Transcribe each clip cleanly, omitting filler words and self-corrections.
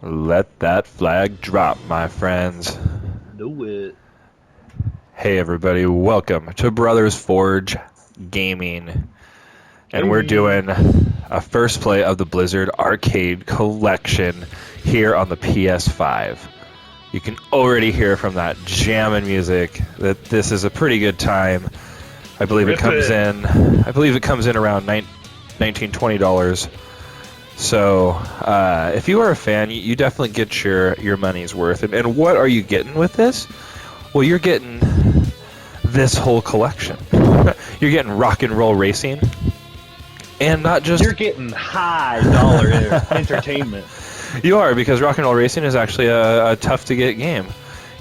Let that flag drop, my friends. Do it. Hey everybody, welcome to Brothers Forge Gaming. And we're doing a first play of the Blizzard Arcade Collection here on the PS5. You can already hear from that jamming music that this is a pretty good time. I believe it comes in around $19, $20. So, if you are a fan, you definitely get your money's worth. And what are you getting with this? Well, you're getting this whole collection. You're getting rock and roll racing, and not just... You're getting high dollar entertainment. You are, because rock and roll racing is actually a tough-to-get game.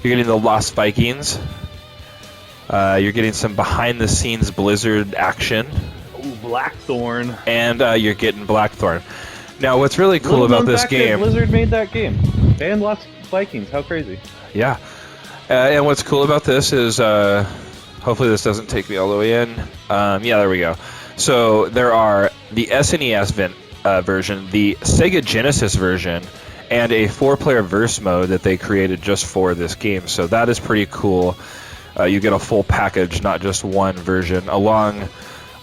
You're getting the Lost Vikings. You're getting some behind-the-scenes Blizzard action. Ooh, Blackthorn. And you're getting Blackthorn. Now, what's really cool about this game... Blizzard made that game. And Lost Vikings. How crazy. Yeah. And what's cool about this is... hopefully this doesn't take me all the way in. Yeah, there we go. So there are the SNES version, the Sega Genesis version, and a 4-player verse mode that they created just for this game. So that is pretty cool. You get a full package, not just one version, along...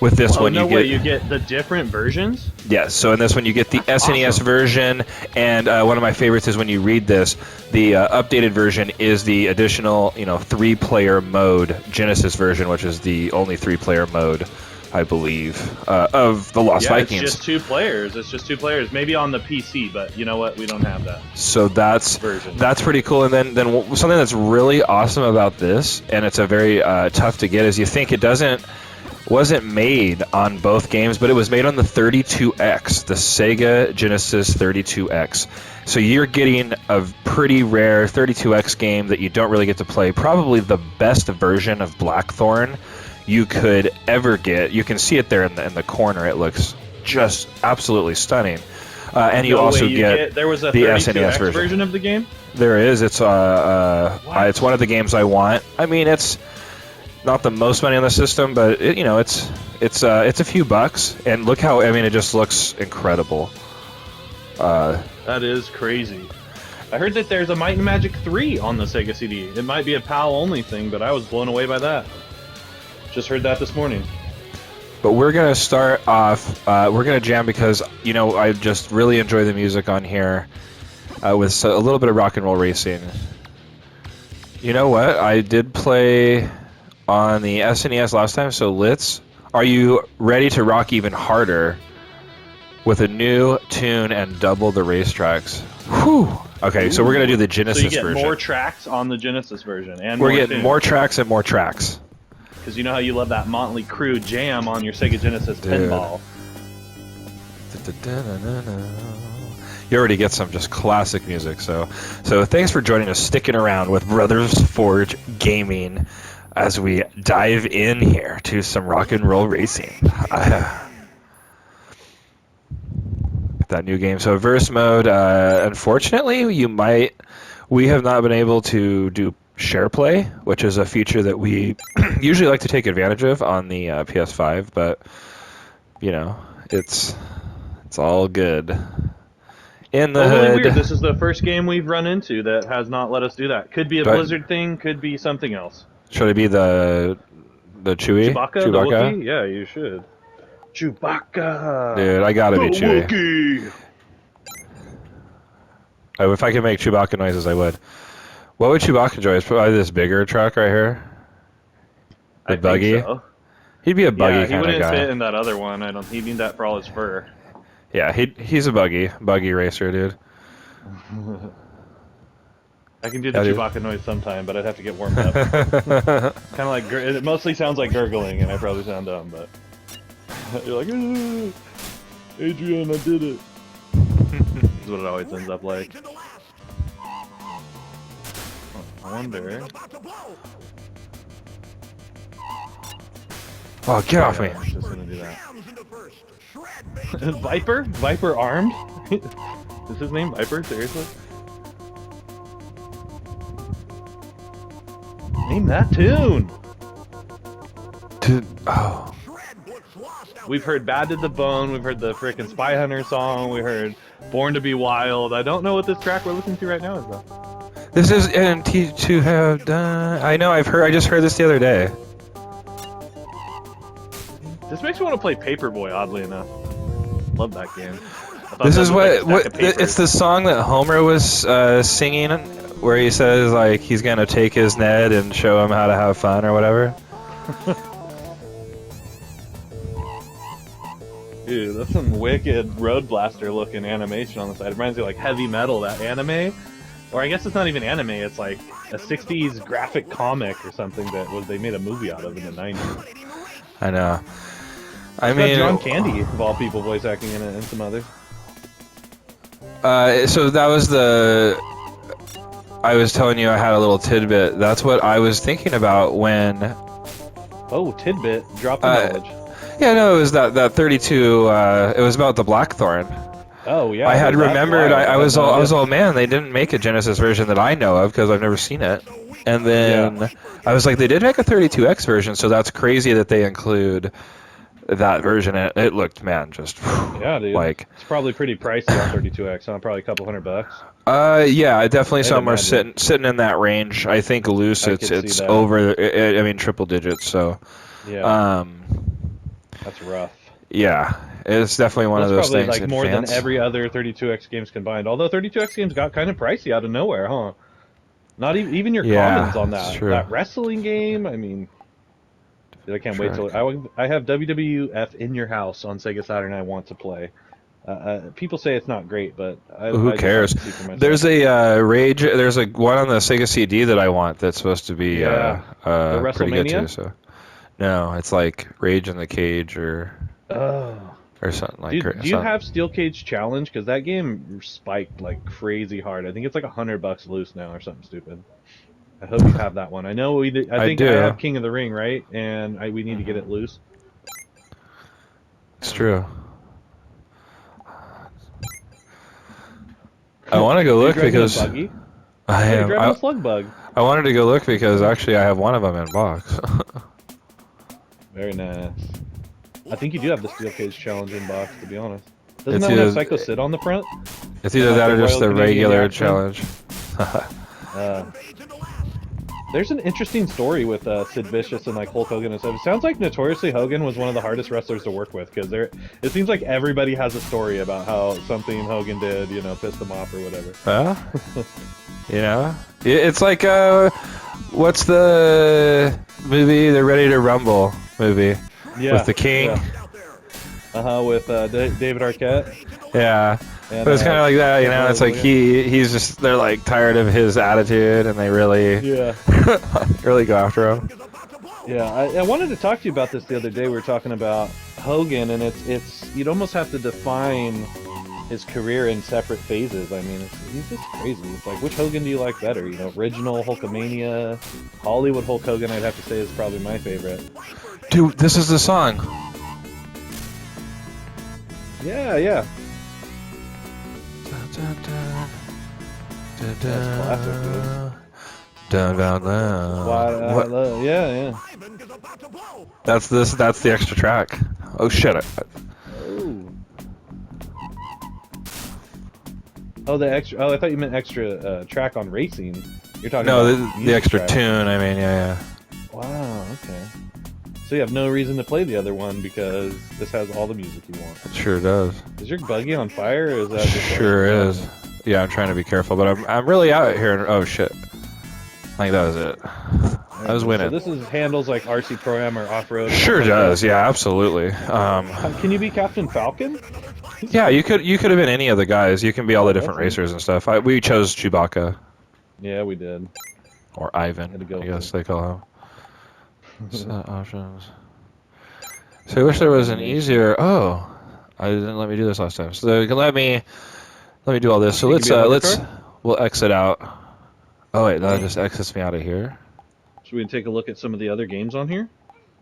With this one, you get the different versions? Yes, so in this one you get the SNES version, and one of my favorites is when you read this, the updated version is the additional, 3-player mode Genesis version, which is the only 3-player mode, I believe, of the Lost Vikings. It's just 2 players. It's just 2 players. Maybe on the PC, but you know what? We don't have that. So that's pretty cool. And then something that's really awesome about this, and it's a very tough to get, is you think it wasn't made on both games, but it was made on the 32X, the Sega Genesis 32X. So you're getting a pretty rare 32X game that you don't really get to play. Probably the best version of Blackthorn you could ever get. You can see it there in the corner. It looks just absolutely stunning. And you also get there was a the 32X SNES version of the game? There is. It's it's one of the games I want. I mean, it's not the most money on the system, but it's a few bucks, and look how it just looks incredible. That is crazy. I heard that there's a Might and Magic 3 on the Sega CD. It might be a PAL only thing, but I was blown away by that. Just heard that this morning. But we're gonna start off. We're gonna jam because I just really enjoy the music on here, with a little bit of rock and roll racing. You know what? I did play on the SNES last time, so are you ready to rock even harder with a new tune and double the racetracks? Whew. Okay, so we're going to do the Genesis version. So you get more tracks on the Genesis version. And we're getting more tracks and more tracks. Because you know how you love that Motley Crue jam on your Sega Genesis pinball. You already get some just classic music, so thanks for joining us, sticking around with Brothers Forge Gaming, as we dive in here to some rock and roll racing. That new game. So verse mode, unfortunately, we have not been able to do share play, which is a feature that we usually like to take advantage of on the PS5, but it's all good. In the hood. Weird. This is the first game we've run into that has not let us do that. Could be a Blizzard thing, could be something else. Should it be the Chewie? Chewbacca? The Wookiee? Yeah, you should. Chewbacca! Dude, I gotta be Chewie. Oh, if I could make Chewbacca noises, I would. What would Chewbacca enjoy? It's probably this bigger truck right here. The buggy? Think so. He'd be a buggy kind of guy. He wouldn't fit in that other one. He'd need that for all his fur. Yeah, he's a buggy racer, dude. I can do the Chewbacca noise sometime, but I'd have to get warmed up. Kind of like it mostly sounds like gurgling, and I probably sound dumb, but you're like, Adrian, I did it. That's what it always ends up like. I wonder. Oh, get off me! I'm just gonna do that. Viper? Viper armed? Is his name Viper? Seriously? Name that tune! Oh. We've heard Bad to the Bone. We've heard the frickin' Spy Hunter song. We heard Born to be Wild. I don't know what this track we're listening to right now is though. This is NT to have done. I know. I just heard this the other day. This makes me want to play Paperboy. Oddly enough, love that game. This is it's the song that Homer was singing, where he says like he's gonna take his Ned and show him how to have fun or whatever. Dude, that's some wicked Road Blaster looking animation on the side. It reminds me of like Heavy Metal, that anime. Or I guess it's not even anime, it's like a 60s graphic comic or something they made a movie out of in the 90s. I know. I It's mean, got John Candy, of all people, voice acting in it, and some others. So that was I was telling you I had a little tidbit. That's what I was thinking about when... Oh, tidbit. Drop the knowledge. Yeah, no, it was that 32, it was about the Blackthorn. Oh, yeah. I had remembered, I was all, man, they didn't make a Genesis version that I know of, because I've never seen it. And then I was like, they did make a 32X version, so that's crazy that they include that version. It looked, man, just... Yeah, dude. Like... It's probably pretty pricey on 32X, huh? Probably a couple $100. Yeah, definitely somewhere sitting in that range. I think loose, it's over, I mean, triple digits, so... Yeah. That's rough. Yeah, it's definitely one of those things. Like more than every other 32X games combined. Although 32X games got kind of pricey out of nowhere, huh? Not even your commons on that wrestling game. I mean, dude, I can't wait till I have WWF In Your House on Sega Saturn. I want to play. People say it's not great, but who cares? There's a Rage. There's a one on the Sega CD that I want that's supposed to be the pretty good WrestleMania? too. So no, it's like Rage in the Cage or something like. Dude, do you have Steel Cage Challenge? Because that game spiked like crazy hard. I think it's like $100 loose now or something stupid. I hope you have that one. I know I think I have King of the Ring, right? And we need to get it loose. It's true. I want to go look because I am. A slug bug. I wanted to go look because actually I have one of them in box. Very nice. I think you do have the Steel Cage Challenge in box, to be honest. Doesn't that one have Psycho Sid on the front? It's either that or just the regular challenge. There's an interesting story with Sid Vicious and like Hulk Hogan and stuff. It sounds like notoriously Hogan was one of the hardest wrestlers to work with because it seems like everybody has a story about how something Hogan did, pissed them off or whatever. It's like what's the movie? The Ready to Rumble movie with the King. With David Arquette. Yeah. And, but it's kind of like that, it's like he's just, they're like tired of his attitude and they really, really go after him. Yeah, I wanted to talk to you about this the other day. We were talking about Hogan, and it's you'd almost have to define his career in separate phases. I mean, he's just crazy. It's like, which Hogan do you like better? Original Hulkamania, Hollywood Hulk Hogan, I'd have to say is probably my favorite. Dude, this is the song. Yeah. Yeah. That's the extra track. Oh shit. The extra. Oh, I thought you meant extra track on racing. You're talking about the extra tune. I mean, yeah. Wow. Okay. So you have no reason to play the other one because this has all the music you want. It sure does. Is your buggy on fire, or is that just sure is? Yeah, I'm trying to be careful, but I'm really out here. Oh shit! I think that was it. I was winning. So this handles like RC Pro-Am or off-road. Sure does. Yeah, absolutely. Can you be Captain Falcon? Yeah, you could have been any of the guys. You can be all the different racers and stuff. We chose Chewbacca. Yeah, we did. Or Ivan, I guess they call him. Set options. So I wish there was an easier. Oh, I didn't let me do this last time. So let me do all this. So we'll exit out. Oh wait, that just exits me out of here. Should we take a look at some of the other games on here?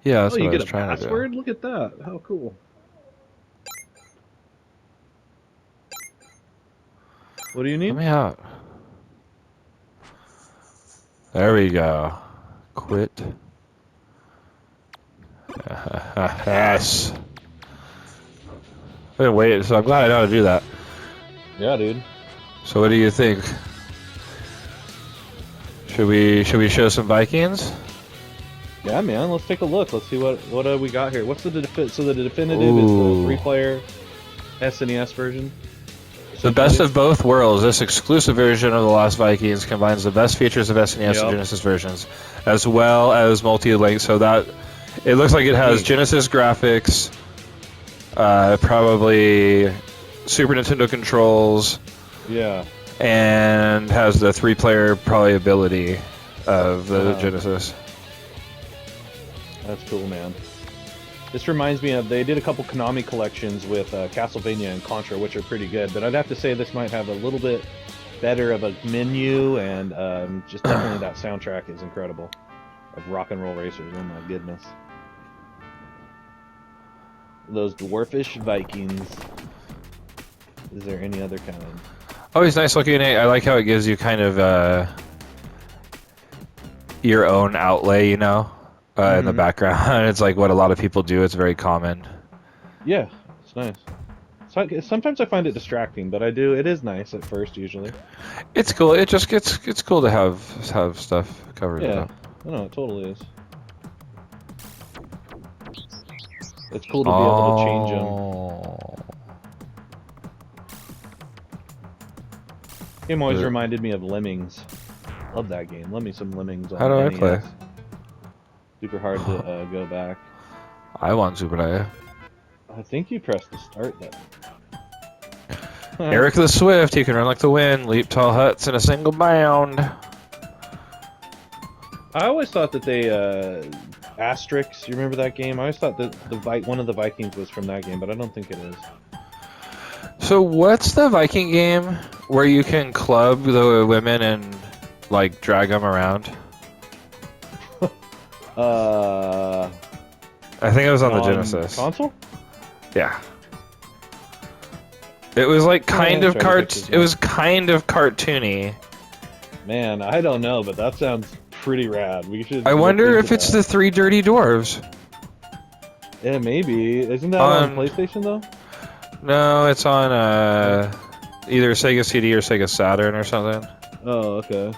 Yeah, that's what you I get was trying password? to do. Look at that. How cool. What do you need? Let me out. There we go. Quit. Yes. been waiting, so I'm glad I know how to do that. Yeah, dude. So what do you think? Should we show some Vikings? Yeah, man. Let's take a look. Let's see what we got here. What's the so the definitive is the 3-player SNES version. The best of both worlds. This exclusive version of The Lost Vikings combines the best features of SNES and Genesis versions, as well as multi-link. So that it looks like it has Genesis graphics, probably Super Nintendo controls. Yeah. And has the 3-player probably ability of the Genesis. That's cool, man. This reminds me of, they did a couple Konami collections with Castlevania and Contra, which are pretty good, but I'd have to say this might have a little bit better of a menu, and just definitely that soundtrack is incredible. Of Rock and Roll Racers, oh my goodness. Those dwarfish Vikings. Is there any other kind? Always nice looking. I like how it gives you kind of your own outlay, you know? In the background. It's like what a lot of people do. It's very common. Yeah, it's nice. So sometimes I find it distracting, but it is nice at first usually. It's cool. It just it's cool to have stuff covered. Yeah, I know, it totally is. It's cool to be able to change them. Game always reminded me of Lemmings. Love that game. Love me some Lemmings. How do I play? Super hard to go back. I want Super. I think you pressed the start button. Eric the Swift, he can run like the wind, leap tall huts in a single bound. I always thought that they Asterix. You remember that game? I always thought that one of the Vikings was from that game, but I don't think it is. So what's the Viking game where you can club the women and like drag them around? I think it was on the Genesis console. Yeah. It was like kind of It was kind of cartoony. Man, I don't know, but that sounds pretty rad. We should. I wonder if it's the 3 Dirty Dwarves. Yeah, maybe. Isn't that on PlayStation though? No, it's on either Sega CD or Sega Saturn or something. Oh, okay.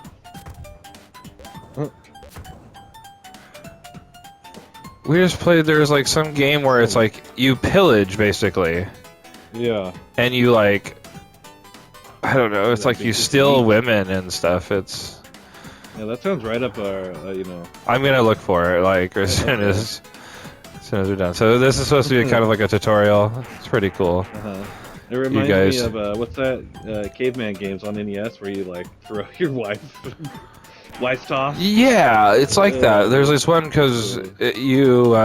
We just played, there's like some game where it's like, you pillage, basically. Yeah. And you like, I don't know, it's like you steal women and stuff, it's... Yeah, that sounds right up our, you know... I'm gonna look for it, like, as soon as we're done. So this is supposed to be kind of like a tutorial. It's pretty cool. It reminds me of, what's that, caveman games on NES where you, like, throw your wife's toss? Yeah, it's like that. There's this one because you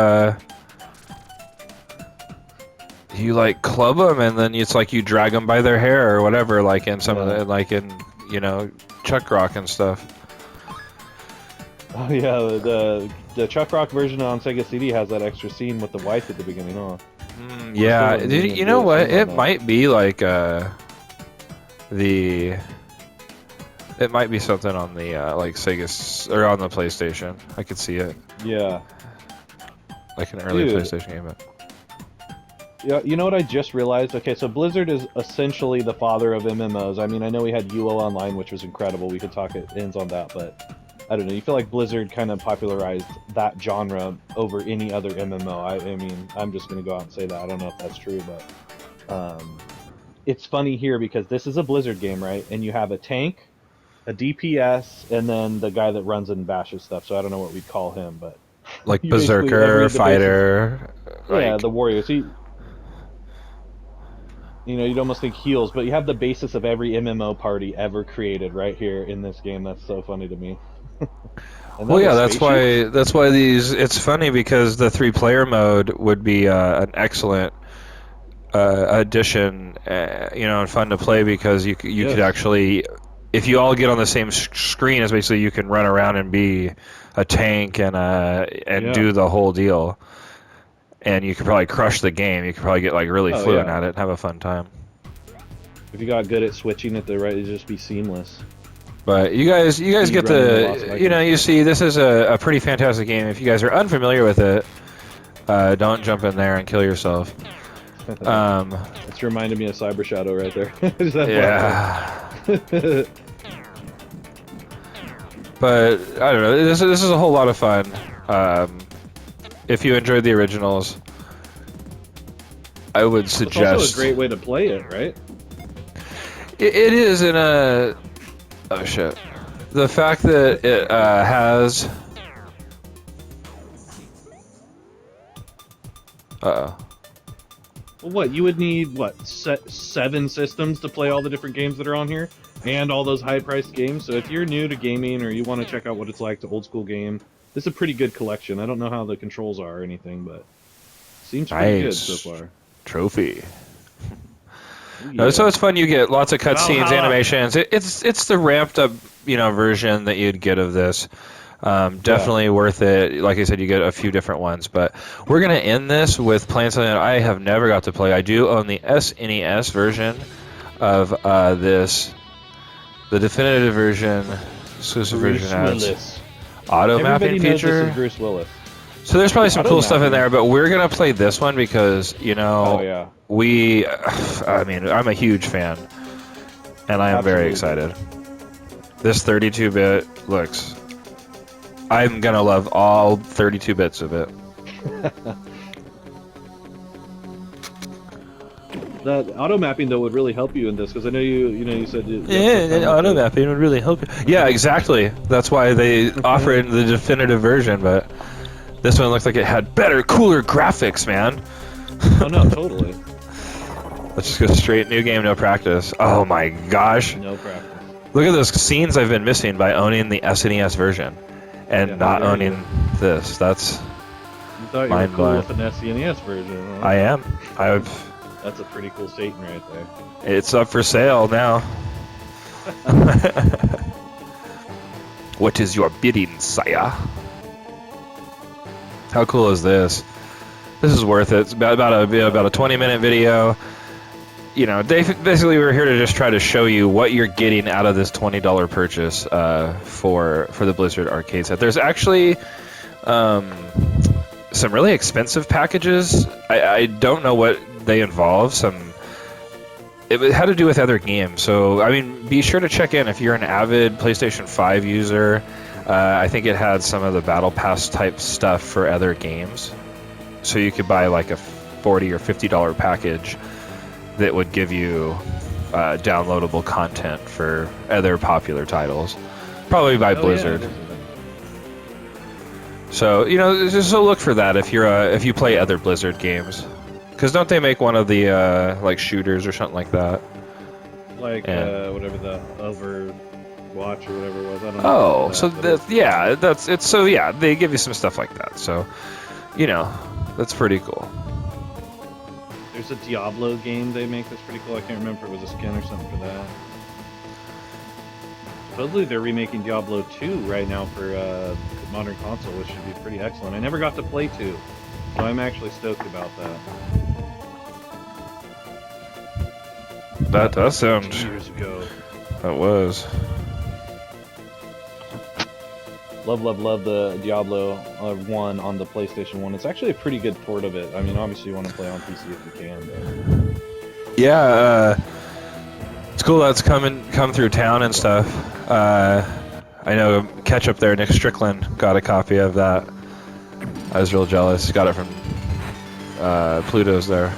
like club them and then it's like you drag them by their hair or whatever, like in some of the, like in, you know, Chuck Rock and stuff. Oh yeah, the Chuck Rock version on Sega CD has that extra scene with the wife at the beginning, huh? Yeah, you know what? It might be like it might be something on the like Sega or on the PlayStation. I could see it. Yeah. Like an early PlayStation game. But... Yeah, you know what I just realized? Okay, so Blizzard is essentially the father of MMOs. I mean, I know we had UO Online, which was incredible. We could talk at ends on that, but I don't know. You feel like Blizzard kind of popularized that genre over any other MMO. I mean, I'm just going to go out and say that. I don't know if that's true, but it's funny here because this is a Blizzard game, right? And you have a tank, a DPS, and then the guy that runs and bashes stuff. So I don't know what we'd call him, but like berserker, fighter. Yeah, the warriors. You know, you'd almost think heals, but you have the basis of every MMO party ever created right here in this game. That's so funny to me. Well, yeah, that's why these. It's funny because the 3-player mode would be an excellent addition, you know, and fun to play because you could actually, if you all get on the same screen, it's basically you can run around and be a tank and do the whole deal. And you could probably crush the game. You could probably get like really fluent at it and have a fun time. If you got good at switching at the right, it'd just be seamless. But you guys get the, you know, you see this is a pretty fantastic game. If you guys are unfamiliar with it, don't jump in there and kill yourself. It's reminded me of Cyber Shadow right there. Yeah. But I don't know. This is a whole lot of fun. If you enjoyed the originals, I would suggest. It's also a great way to play it, right? It is in a. Oh shit! The fact that it has. Uh-oh. Well, what, you would need, what, 7 systems to play all the different games that are on here? And all those high-priced games? So if you're new to gaming, or you want to check out what it's like to old-school game, this is a pretty good collection. I don't know how the controls are or anything, but seems pretty good so far. Trophy. Yeah. So it's fun. You get lots of cutscenes, animations. It's the ramped up, version that you'd get of this. Definitely worth it. Like I said, you get a few different ones, but we're gonna end this with playing something that I have never got to play. I do own the SNES version of this, the definitive version, exclusive version adds auto mapping feature. This is Bruce Willis. So there's probably some cool stuff in there, but we're gonna play this one because I'm a huge fan, and I am very excited. This 32-bit looks. I'm gonna love all 32 bits of it. That auto mapping though would really help you in this, because I know you said auto mapping would really help you. Yeah, exactly. That's why they offer it in the definitive version, but this one looks like it had better, cooler graphics, man. Oh no, totally. Let's just go straight new game, no practice. Oh my gosh. No practice. Look at those scenes I've been missing by owning the SNES version. And not owning this. That's mind-blowing. With an SNES version. Huh? I am. That's a pretty cool Satan right there. It's up for sale now. What is your bidding, sire? How cool is this? This is worth it. It's about a 20-minute video. Basically we're here to just try to show you what you're getting out of this $20 purchase for the Blizzard arcade set. There's actually some really expensive packages. I don't know what they involve. It had to do with other games. So be sure to check in if you're an avid PlayStation 5 user. I think it had some of the Battle Pass type stuff for other games. So you could buy like a $40 or $50 package that would give you downloadable content for other popular titles, probably by Blizzard. Yeah. So just look for that if you play other Blizzard games, because don't they make one of the like shooters or something like that? Like whatever the Overwatch or whatever it was. I don't know. Oh, so that's it. So yeah, they give you some stuff like that. So that's pretty cool. There's a Diablo game they make that's pretty cool. I can't remember if it was a skin or something for that. Supposedly they're remaking Diablo 2 right now for modern console, which should be pretty excellent. I never got to play 2, so I'm actually stoked about that. That does sound... years ago. That was. Love the Diablo 1 on the PlayStation 1. It's actually a pretty good port of it. Obviously you want to play on PC if you can, but... Yeah, it's cool that's come through town and stuff. I know Ketchup there, Nick Strickland, got a copy of that. I was real jealous. He got it from Pluto's there.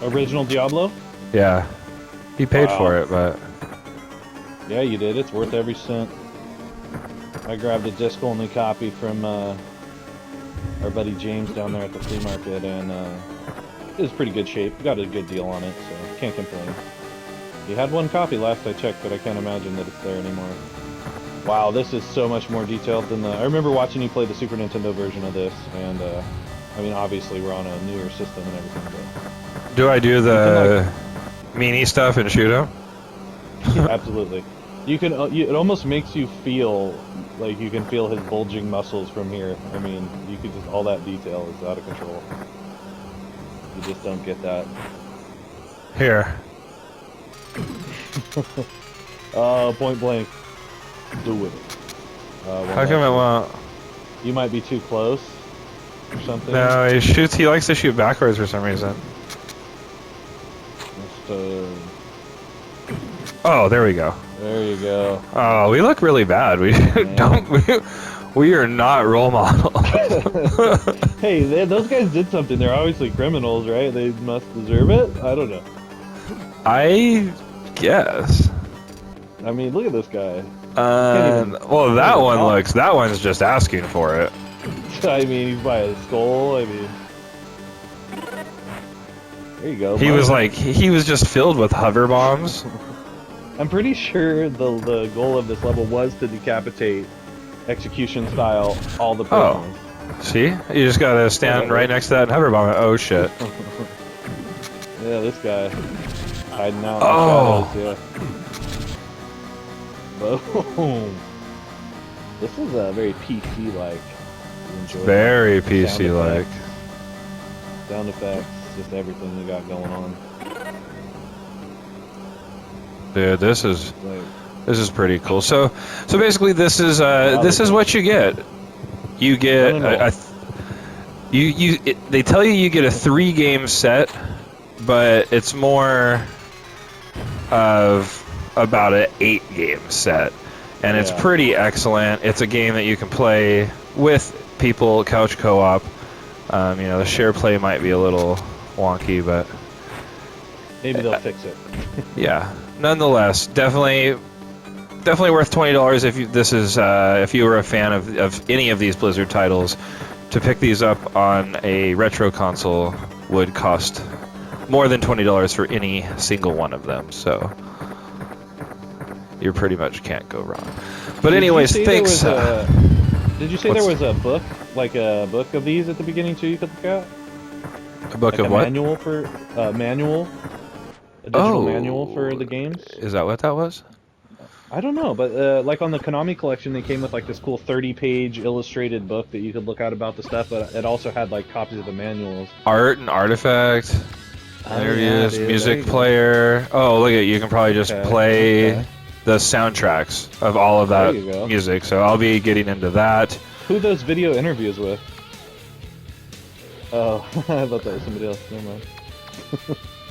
Original Diablo? Yeah. He paid for it, but... Yeah, you did. It's worth every cent. I grabbed a disc-only copy from our buddy James down there at the flea market, and it was pretty good shape. Got a good deal on it, so can't complain. He had one copy last I checked, but I can't imagine that it's there anymore. Wow, this is so much more detailed than I remember watching you play the Super Nintendo version of this, and obviously we're on a newer system and everything. But do I do the meanie stuff and shoot him? Absolutely. You can. It almost makes you feel like you can feel his bulging muscles from here. You could just, all that detail is out of control. You just don't get that. Here. Point blank. Do it. How come it won't? You might be too close or something. No, he likes to shoot backwards for some reason. Oh, there we go. There you go. Oh, we look really bad. We we are not role models. Hey, those guys did something. They're obviously criminals, right? They must deserve it. I don't know. I guess. I mean, look at this guy. Well, that one's just asking for it. I mean, he's by a skull. I mean, there you go. He was just filled with hover bombs. I'm pretty sure the goal of this level was to decapitate, execution style, all the prisoners. Oh, see? You just gotta stand right next to that hover bomb. Oh shit. Yeah, this guy hiding out in the shadows, yeah. Boom. This is a very PC-like. Very PC-like. Sound effects, just everything we got going on. Dude, this is pretty cool. So basically, this is what you get. You get they tell you get a 3-game set, but it's more of about an 8-game set, and it's pretty excellent. It's a game that you can play with people, couch co-op. You know, the share play might be a little wonky, but maybe they'll fix it. Yeah. Nonetheless, definitely worth $20 if you were a fan of any of these Blizzard titles. To pick these up on a retro console would cost more than $20 for any single one of them. So you pretty much can't go wrong. But anyways, thanks. Did you say there was a book, like a book of these at the beginning too? You could look at a book of what? Manual for manual. A digital manual for the games? Is that what that was? I don't know, but like on the Konami collection, they came with like this cool 30-page illustrated book that you could look at about the stuff, but it also had like copies of the manuals. Art and artifact, interviews, music player. Oh, look at you can probably just play the soundtracks of all of that music, so I'll be getting into that. Who those video interviews with? Oh, I thought that was somebody else. Never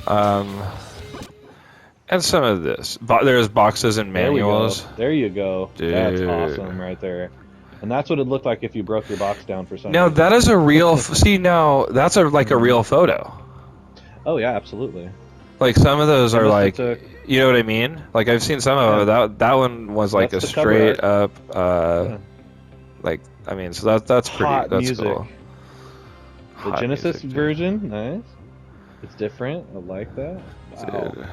mind. And some of this. There's boxes and manuals. There you go. Dude. That's awesome right there. And that's what it looked like if you broke your box down for some Now, that is a real... see, now, that's like a real photo. Oh, yeah, absolutely. Like, some of those are like... You know what I mean? Like, I've seen some of them. That one was like a straight up... Like, I mean, so that's pretty... Hot that's music. cool. The Genesis version, nice. It's different. I like that. Wow. Dude.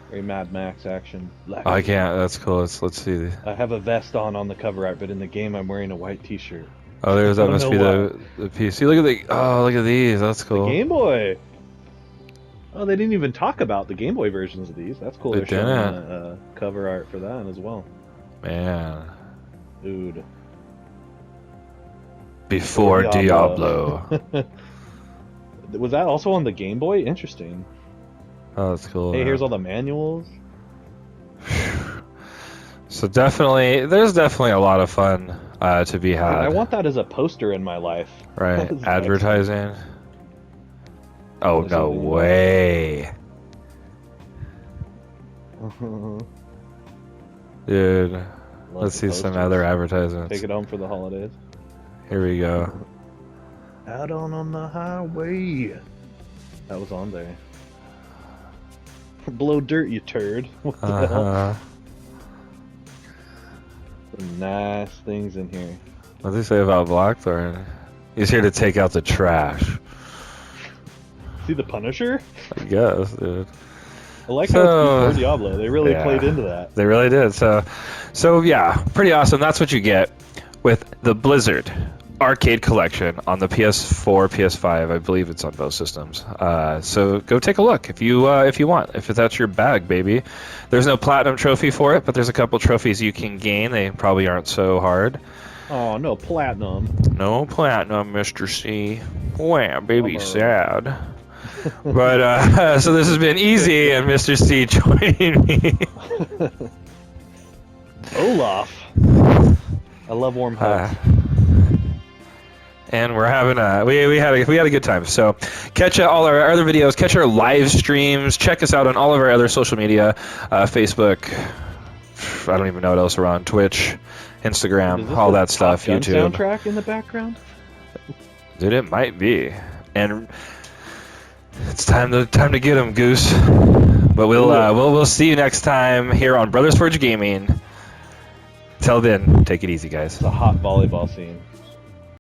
Very Mad Max action. I can't. That's cool. Let's see. I have a vest on the cover art, but in the game I'm wearing a white T-shirt. Oh, that must be the PC. Look at these. That's cool. The Game Boy. Oh, they didn't even talk about the Game Boy versions of these. That's cool. They're showing the cover art for that as well. Man. Dude. Before Diablo. Was that also on the Game Boy? Interesting. Oh, that's cool. Hey, here's all the manuals. So there's definitely a lot of fun to be had. I want that as a poster in my life. Right, advertising. Oh, no way. Dude, let's see some other advertisements. Take it home for the holidays. Here we go. Out on the highway. That was on there. Blow dirt, you turd. What the hell? Some nice things in here. What do they say about Blackthorn? He's here to take out the trash. See the Punisher? I guess, dude. I like how it's before Diablo. They really played into that. They really did. So yeah, pretty awesome. That's what you get with the Blizzard Arcade Collection on the PS4, PS5. I believe it's on both systems. So go take a look if you want. If that's your bag, baby. There's no platinum trophy for it, but there's a couple trophies you can gain. They probably aren't so hard. Oh, no platinum. No platinum, Mr. C. Wow, baby, sad. But so this has been EZ and Mr. C joining me. Olaf. I love warm hugs. and we're having we had a good time. So catch all our other videos, catch our live streams, check us out on all of our other social media, Facebook. I don't even know what else we're on. Twitch, Instagram, all that stuff. Top Gun YouTube. Soundtrack in the background. Dude, it might be, and it's time to get them, Goose. But we'll see you next time here on Brothers Forge Gaming. Till then, take it easy, guys. It's a hot volleyball scene.